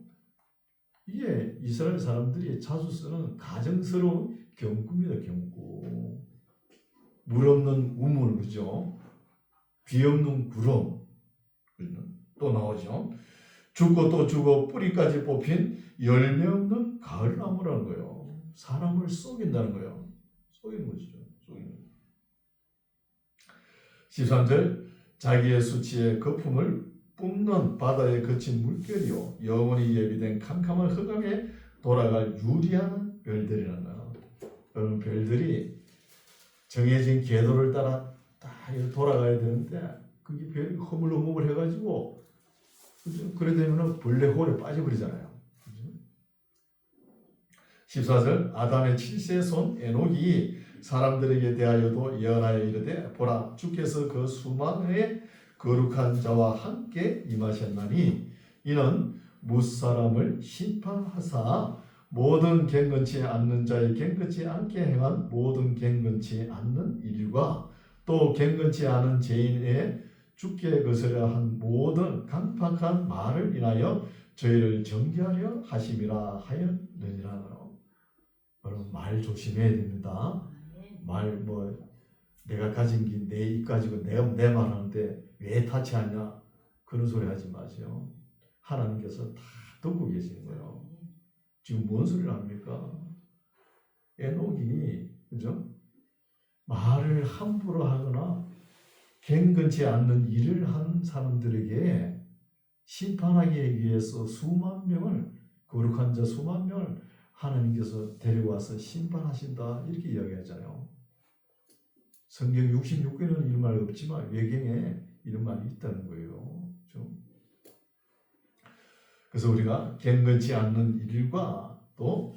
이게 이스라엘 사람들이 자주 쓰는 가정스러운 경구입니다, 경구. 물 없는 우물, 그죠? 비 없는 구름. 또 나오죠. 죽고 또 죽어 뿌리까지 뽑힌 열매 없는 가을나무라는 거예요. 사람을 속인다는 거예요. 속이는 것이죠. 속이는 것. 13절 자기의 수치의 거품을 뿜는 바다에 거친 물결이요 영원히 예비된 캄캄한 흑암에 돌아갈 유리한 별들이라는 거예요. 그런 별들이 정해진 궤도를 따라 딱 돌아가야 되는데 그게 별이 허물허물 해가지고 그래 되면 블랙홀에 빠져버리잖아요. 14절 아담의 7세 손 에녹이 사람들에게 대하여도 예언하여 이르되 보라 주께서 그 수만의 거룩한 자와 함께 임하셨나니 이는 무사람을 심판하사 모든 갱건치 않는 자의 갱건치 않게 행한 모든 갱건치 않는 일과 또 갱건치 않은 죄인의 죽게 거스려 한 모든 강팍한 말을 인하여 저희를 정죄하려 하심이라 하였느니라. 여러분 말 조심해야 됩니다. 말 내가 가진 게 내 입 가지고 내 말하는데 왜 타치하냐 그런 소리 하지 마세요. 하나님께서 다 듣고 계시는 거예요. 지금 뭔 소리를 합니까? 에녹이 그죠? 말을 함부로 하거나 갱건치 않는 일을 한 사람들에게 심판하기 위해서 수만 명을 거룩한 자 수만 명을 하나님께서 데려와서 심판하신다 이렇게 이야기하잖아요. 성경 66권에는 이런 말 없지만 외경에 이런 말이 있다는 거예요. 그렇죠? 그래서 우리가 갱건치 않는 일과 또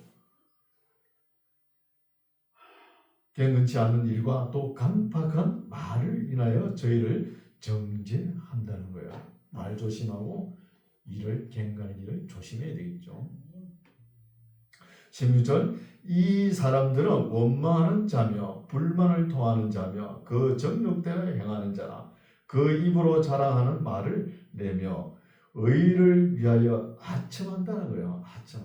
갱건치 않는 일과 또 강팍한 말을 인하여 저희를 정죄한다는 거예요. 말 조심하고 일을 갱간의 일을 조심해야 되겠죠. 16절 이 사람들은 원망하는 자며 불만을 토하는 자며 그 정욕대로 행하는 자라 그 입으로 자랑하는 말을 내며 의를 위하여 아첨한다는 거예요. 아첨.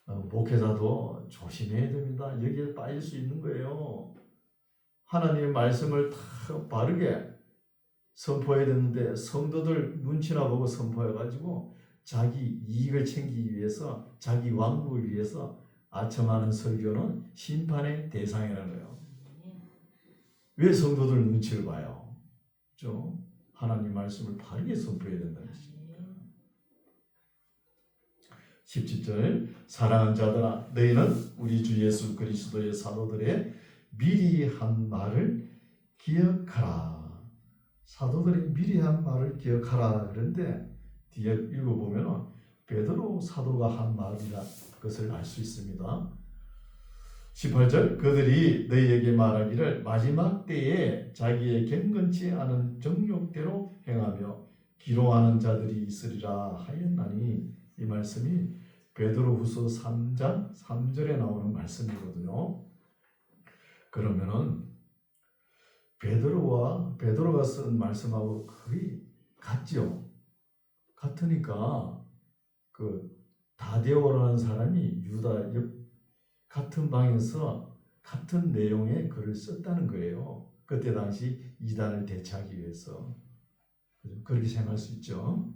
목회자도 조심해야 됩니다. 여기에 빠질 수 있는 거예요. 하나님의 말씀을 다 바르게 선포해야 되는데 성도들 눈치나 보고 선포해가지고 자기 이익을 챙기기 위해서 자기 왕국을 위해서 아첨하는 설교는 심판의 대상이라는 거예요. 왜 성도들 눈치를 봐요? 그렇죠? 하나님 말씀을 바르게 선포해야 된다는 것입니다. 17절 사랑하는 자들아 너희는 우리 주 예수 그리스도의 사도들의 미리 한 말을 기억하라. 사도들이 미리 한 말을 기억하라. 그런데 뒤에 읽어보면 베드로 사도가 한 말이라 것을 알 수 있습니다. 18절 그들이 너희에게 말하기를 마지막 때에 자기의 갱건치 않은 정욕대로 행하며 기롱하는 자들이 있으리라 하였나니 이 말씀이 베드로후서 3장 3절에 나오는 말씀이거든요. 그러면은 베드로가 쓴 말씀하고 거의 같죠. 같으니까 그 다데오라는 사람이 유다 옆 같은 방에서 같은 내용의 글을 썼다는 거예요. 그때 당시 이단을 대처하기 위해서 그렇게 생각할 수 있죠.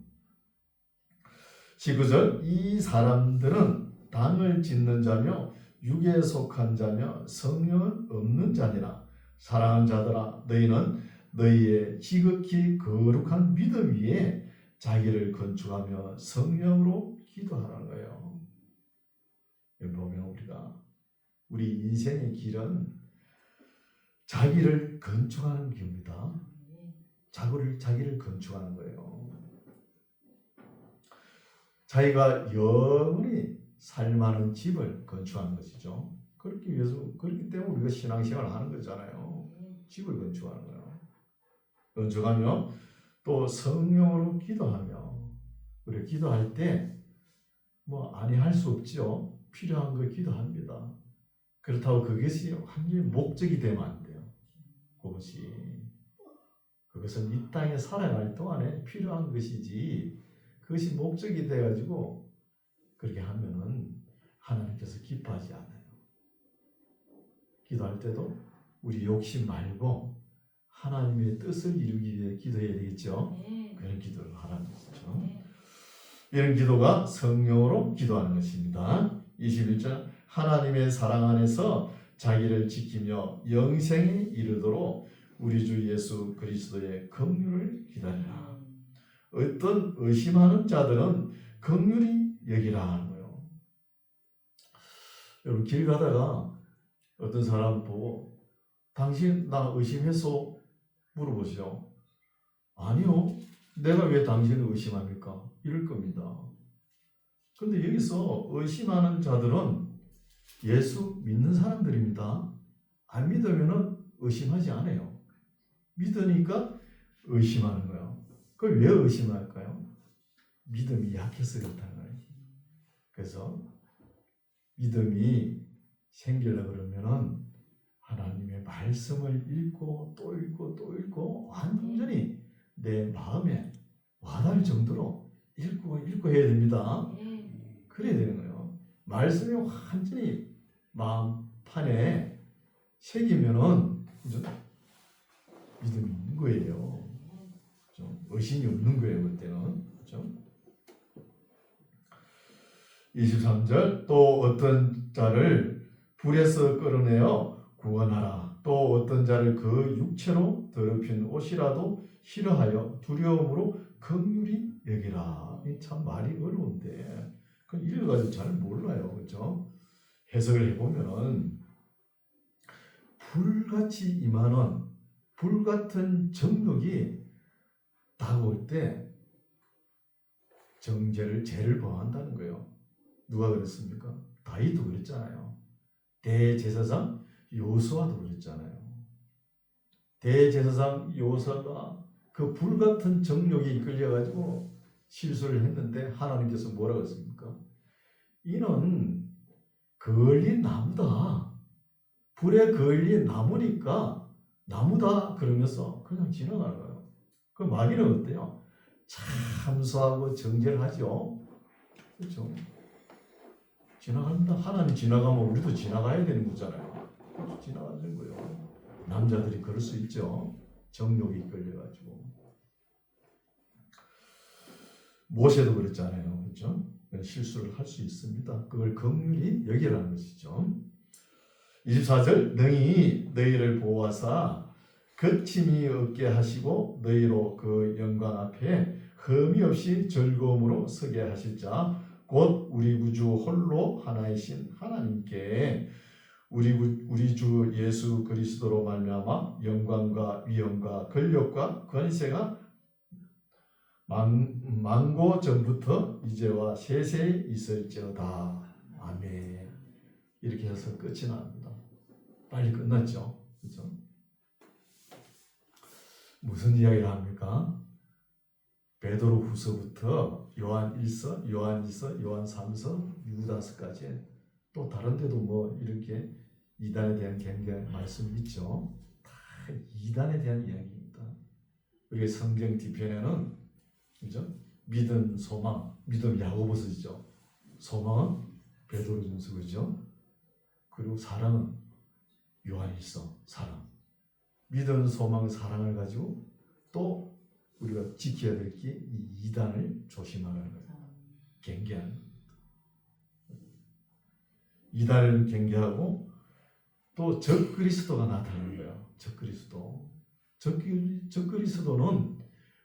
19절 이 사람들은 당을 짓는 자며 육에 속한 자며 성령은 없는 자니라. 사랑하는 자들아 너희는 너희의 지극히 거룩한 믿음 위에 자기를 건축하며 성령으로 기도하라는 거예요. 여기 보면 우리 인생의 길은 자기를 건축하는 길입니다. 자기를 건축하는 거예요. 자기가 영원히 살만한 집을 건축하는 것이죠. 그렇기 때문에 우리가 신앙생활을 하는 거잖아요. 집을 건축하는 거예요. 건축하며 또 성령으로 기도하며 우리 기도할 때 아니 할 수 없죠. 필요한 거 기도합니다. 그렇다고 그것이 완전히 목적이 되면 안 돼요. 그것은 이 땅에 살아갈 동안에 필요한 것이지 그것이 목적이 돼가지고 그렇게 하면은 하나님께서 기뻐하지 않아요. 기도할 때도 우리 욕심 말고 하나님의 뜻을 이루기 위해 기도해야 되겠죠. 그런 기도를 하라는 것이죠. 이런 기도가 성령으로 기도하는 것입니다. 21절 하나님의 사랑 안에서 자기를 지키며 영생에 이르도록 우리 주 예수 그리스도의 긍휼을 기다리라. 어떤 의심하는 자들은 긍휼히 여기라 하는 거예요. 여러분 길 가다가 어떤 사람 보고 당신 나 의심했어? 물어보시죠. 아니요. 내가 왜 당신을 의심합니까? 이럴 겁니다. 그런데 여기서 의심하는 자들은 예수 믿는 사람들입니다. 안 믿으면 의심하지 않아요. 믿으니까 의심하는 거예요. 그걸 왜 의심할까요? 믿음이 약해서 그렇다는 거예요. 그래서 믿음이 생기려고 그러면은 하나님의 말씀을 읽고 또 읽고 또 읽고 완전히 내 마음에 와닿을 정도로 읽고 해야 됩니다. 그래야 되는 거예요. 말씀이 완전히 마음판에 새기면은 믿음이 있는 거예요. 그렇죠? 의심이 없는 거예요. 그때는. 그렇죠? 23절 또 어떤 자를 불에서 끌어내어 구원하라. 또 어떤 자를 그 육체로 더럽힌 옷이라도 싫어하여 두려움으로 긍휼히 여기라. 참 말이 어려운데 그 읽어가지고 잘 몰라요. 그렇죠? 해석을 해보면은 불같이 임하는 불같은 정욕이 다가올 때 죄를 범한다는 거예요. 누가 그랬습니까? 다윗도 그랬잖아요. 대제사장 여호수아도 그랬잖아요. 대제사장 여호수아가 그 불같은 정욕에 이끌려가지고 실수를 했는데 하나님께서 뭐라고 했습니까? 이는 걸린 나무다. 불에 걸린 나무니까 나무다 그러면서 그냥 지나가는 거예요. 그 마귀는 어때요? 참수하고 정죄를 하죠. 그렇죠? 지나간다. 하나님 지나가면 우리도 지나가야 되는 거잖아요. 지나가는 거예요. 남자들이 그럴 수 있죠. 정욕이 끌려가지고. 모세도 그랬잖아요. 그렇죠? 실수를 할 수 있습니다. 그걸 긍휼히 여기라는 것이죠. 24절 능히 너희를 보호하사 거침이 없게 하시고 너희로 그 영광 앞에 흠이 없이 즐거움으로 서게 하실 자 곧 우리 구주 홀로 하나이신 하나님께 우리 주 예수 그리스도로 말미암아 영광과 위엄과 권력과 권세가 만고 전부터 이제와 세세히 있을지어다. 아멘. 이렇게 해서 끝이 납니다. 빨리 끝났죠. 그렇죠? 무슨 이야기를 합니까? 베드로 후서부터 요한 1서, 요한 2서, 요한 3서, 유다서까지 또 다른 데도 뭐 이렇게 이단에 대한 경계 말씀이 있죠. 다 이단에 대한 이야기입니다. 우리 성경 뒤편에는 그죠? 믿음, 소망, 믿음 야고보서죠. 소망은 베드로전서 그죠? 그리고 사랑은 요한일서 사랑. 믿음, 소망, 사랑을 가지고 또 우리가 지켜야 될 게 이 이단을 조심하라는 거예요. 경계하는 겁니다. 이단을 경계하고 또 적그리스도가 나타나는 거예요. 적그리스도. 적그리스도는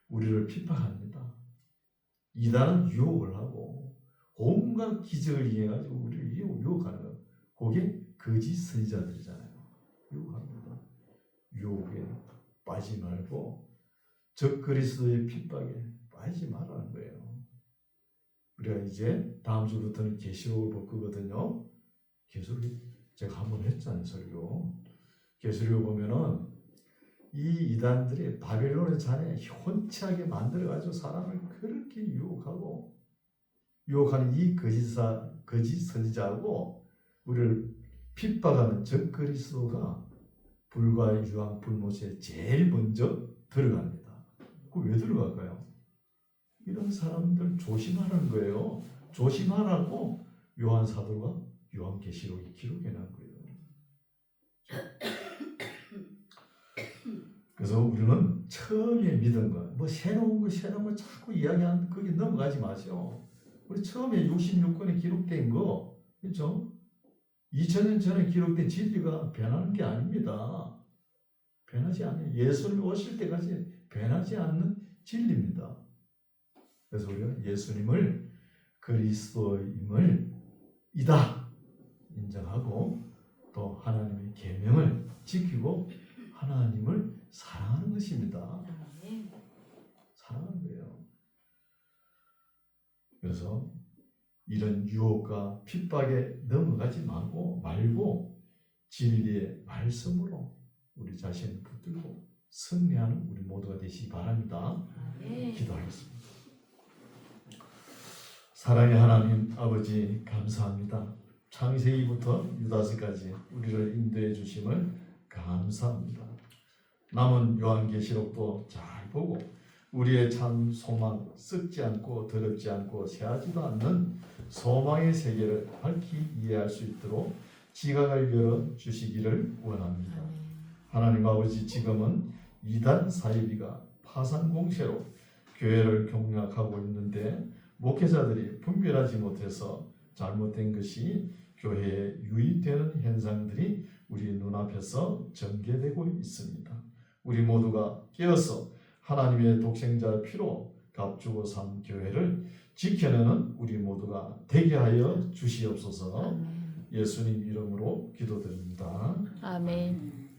우리를 핍박합니다. 이단은 유혹을 하고 온갖 기적을 이용해가지고 우리를 유혹하는 거예요. 그게 거짓 선지자들이잖아요. 유혹합니다. 유혹에 빠지지 말고 적그리스도의 핍박에 빠지지 말라는 거예요. 우리가 이제 다음 주부터는 계시록을 볼 거거든요. 계시록이 제가 한번 했잖아요. 설교. 계시록 보면은 이 이단들이 바벨론의 잔에 혼치하게 만들어가지고 사람을 그렇게 유혹하는 이 거짓 선지자하고 우리를 핍박하는 적그리스도가 불과 유황 불못에 제일 먼저 들어갑니다. 그 왜 들어갈까요? 이런 사람들 조심하라는 거예요. 조심하라고 요한 사도가 요한계시록에 기록해놓은 거예요. 그래서 우리는 처음에 믿은 거, 뭐 새로운 거 자꾸 이야기하는 거기 넘어가지 마세요. 우리 처음에 66권에 기록된 거, 그렇죠? 2000년 전에 기록된 진리가 변하는 게 아닙니다. 변하지 않아요. 예수님 오실 때까지 변하지 않는 진리입니다. 그래서 우리가 예수님을 그리스도임을 이다 인정하고 또 하나님의 계명을 지키고 하나님을 사랑하는 것입니다. 사랑하는 거예요. 그래서 이런 유혹과 핍박에 넘어가지 말고 진리의 말씀으로 우리 자신을 붙들고 승리하는 우리 모두가 되시기 바랍니다. 기도하겠습니다. 사랑의 하나님 아버지 감사합니다. 창세기부터 유다서까지 우리를 인도해 주심을 감사합니다. 남은 요한계시록도 잘 보고 우리의 참 소망 썩지 않고 더럽지 않고 새하지도 않는 소망의 세계를 밝히 이해할 수 있도록 지각을 열어 주시기를 원합니다. 하나님 아버지 지금은 이단 사이비가 파산 공세로 교회를 공략하고 있는데 목회자들이 분별하지 못해서 잘못된 것이 교회에 유입되는 현상들이 우리 눈앞에서 전개되고 있습니다. 우리 모두가 깨어서 하나님의 독생자 피로 값주고 산 교회를 지켜내는 우리 모두가 되게 하여 주시옵소서. 예수님 이름으로 기도드립니다. 아멘.